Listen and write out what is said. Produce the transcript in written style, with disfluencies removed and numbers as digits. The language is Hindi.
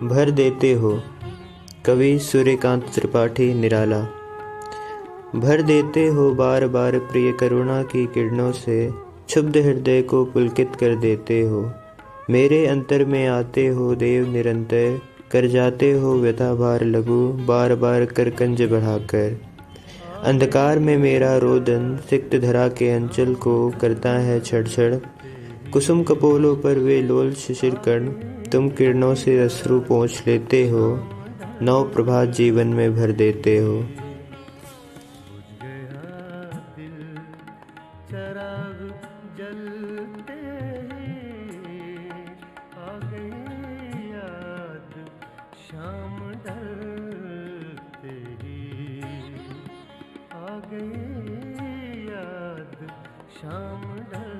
भर देते हो। कवि सूर्यकांत त्रिपाठी निराला। भर देते हो बार बार प्रिय करुणा की किरणों से, क्षुब्ध हृदय को पुलकित कर देते हो। मेरे अंतर में आते हो देव निरंतर, कर जाते हो व्यथा भार लघु बार बार कर कंज बढ़ाकर। अंधकार में मेरा रोदन सिक्त धरा के अंचल को करता है छड़छड़। कुसुम कपोलों पर वे लोल शिशिर कण, तुम किरणों से अश्रु पोंछ लेते हो। नौ प्रभात जीवन में भर देते हो। चराग जलते ही आ गई याद, शाम ढलते ही आ गई याद, शाम ढल